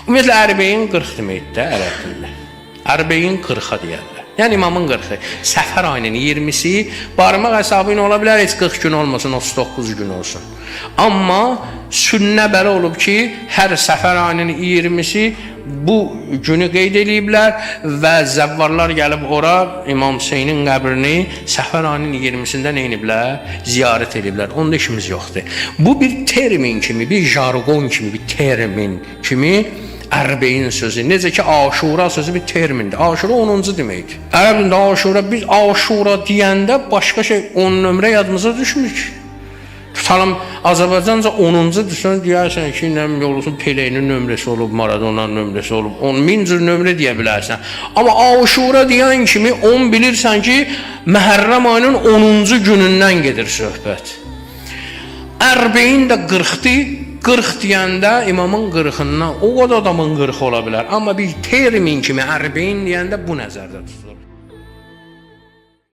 Ümumiyyətlə Ərbeyin 40 deməkdir də ərəb dilində. Ərbeyin 40-a deyərlər. Yəni imamın 40-ı. Səfər ayının 20-si barmaq hesabı ilə ola bilər, heç 40 gün olmasın, 39 gün olsun. Amma sünnə belə olub ki, hər səfər ayının 20-si bu günü qeyd ediblər və zəvvarlar gəlib ora İmam Hüseynin qəbrini səfər ayının 20-sində nə ediblər? Ziyarət ediblər. Onda işimiz yoxdur. Bu bir termin kimi, bir jargon kimi, bir termin kimi Ərbeyin sözü. Necə ki, Aşura sözü bir termindir. Aşura 10-cu deməkdir. Ərəb dilində Aşura, biz Aşura deyəndə başqa şey 10 nömrə yadımıza düşmür ki. Tutalım, Azərbaycanca 10-cu desən, deyərsən ki, nə olsun, Peleynin nömrəsi olub, Maradona'nın nömrəsi olub, 10.000 cür nömrə deyə bilərsən. Amma Aşura deyən kimi 10 bilirsən ki, Məhərrəm ayının 10-cu günündən gedir söhbət. Ərbeyin də 40-dir. 40 deyəndə imamın 40-ından o qədər adamın 40 ola bilər. Amma bir termin kimi Ərbeyin deyəndə bu nəzərdə tutulur.